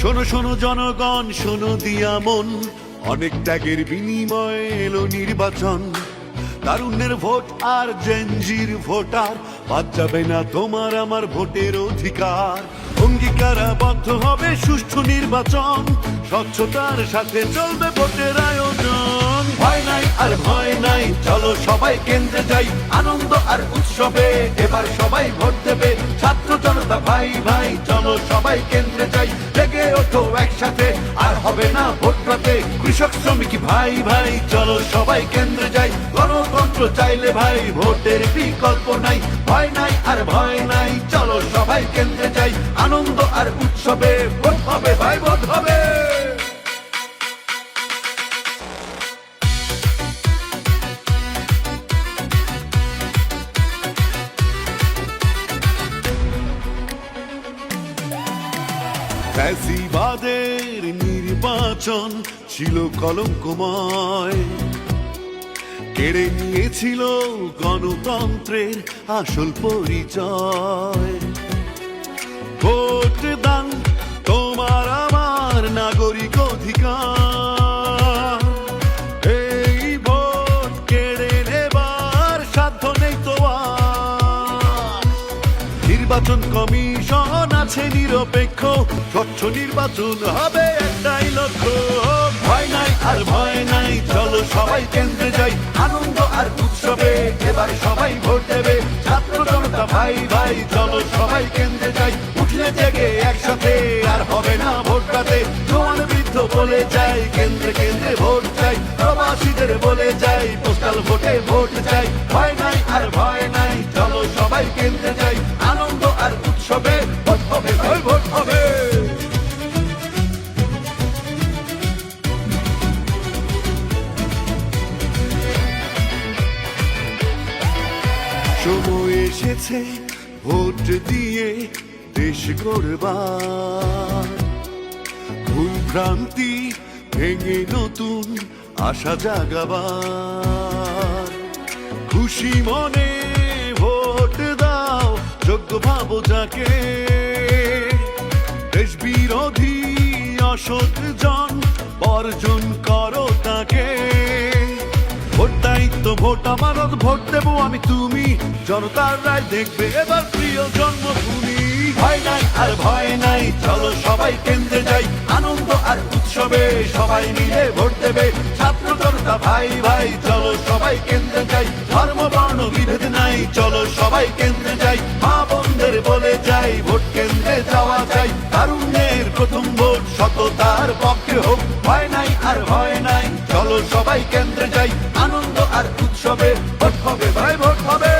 শোনো শোনো জনগণ, শোনো দিয়া মন, অনেক ত্যাগের বিনিময়ে এলো নির্বাচন। তারুণ্যের ভোট আর জেনজির ভোটার, বাদ যাবে না তোমার আমার ভোটের অধিকার। অঙ্গীকারাবদ্ধ হবে সুষ্ঠু নির্বাচন, স্বচ্ছতার সাথে চলবে ভোটের আয়োজন। ভয় নাই আর ভয় নাই, চলো সবাই কেন্দ্রে যাই, আনন্দ আর উৎসবে এবার সবাই ভোট দেবে। ছাত্র জনতা ভাই ভাই, চলো সবাই কেন্দ্রে যাই, লেগে ওঠো একসাথে, আর হবে না ভোট রাতে। কৃষক শ্রমিক ভাই ভাই, চলো সবাই কেন্দ্রে যাই, গণতন্ত্র চাইলে ভাই ভোটের বিকল্প নাই। ভয় নাই আর ভয় নাই, চলো সবাই কেন্দ্রে যাই, আনন্দ আর উৎসবে ভোট হবে ভাই, ভোট হবে। ফ্যাসিবাদের নির্বাচন ছিল কলঙ্কময়, কেড়ে নিয়েছিল গণতন্ত্রের আসল পরিচয়। ভোট দান তোমার আমার নাগরিক অধিকার, এই ভোট কেড়ে নেবার সাধ্য নেই তোমার। নির্বাচন কমিশন আছে নিরপেক্ষ, স্বচ্ছ নির্বাচন হবে একটাই লক্ষ্য। ভয় নাই আর ভয় নাই, চলো সবাই কেন্দ্রে যাই, আনন্দ আর উৎসবে এবার সবাই ভোট দেবে। ছাত্র জনতা ভাই ভাই, চলো সবাই কেন্দ্রে যাই, উঠলে জেগে একসাথে, আর হবে না ভোট রাতে। জোয়ান বৃদ্ধ বলে যাই, কেন্দ্রে কেন্দ্রে ভোট চাই, প্রবাসীদের বলে যাই, পোস্টাল ভোটে ভোট চাই। ভয় নাই আর ভয় নাই, চলো সবাই কেন্দ্রে যাই, আনন্দ আর উৎসবে ভোট হবে ভাই, ভোট হবে। সময় এসেছে ভোট দিয়ে দেশ গড়বার, ভুল ভ্রান্তি ভেঙে নতুন আশা জাগাবার। খুশি মনে ভোট দাও, যোগ্য ভাবো যাকে, দেশ বিরোধী অসৎ জন বর্জন করো তাকে। ভোট দায়িত্ব, ভোট আমানত, ভোট দেবো আমি তুমি, জনতার রায় দেখবে এবার প্রিয় জন্মভূমি। ভয় নাই আর ভয় নাই, চলো সবাই কেন্দ্রে যাই, আনন্দ আর উৎসবে সবাই মিলে ভোট দেবে। ছাত্র জনতা ভাই ভাই, চলো সবাই কেন্দ্রে যাই, ধর্ম বর্ণ বিভেদ নাই, চলো সবাই কেন্দ্রে যাই। মা বোনদের বলে যাই, ভোট কেন্দ্রে যাওয়া চাই, তারুণ্যের প্রথম ভোট সততার পক্ষে হোক। ভয় নাই আর ভয় নাই, চলো সবাই কেন্দ্রে যাই, আনন্দ আর উৎসবে ভোট হবে ভাই, ভোট হবে।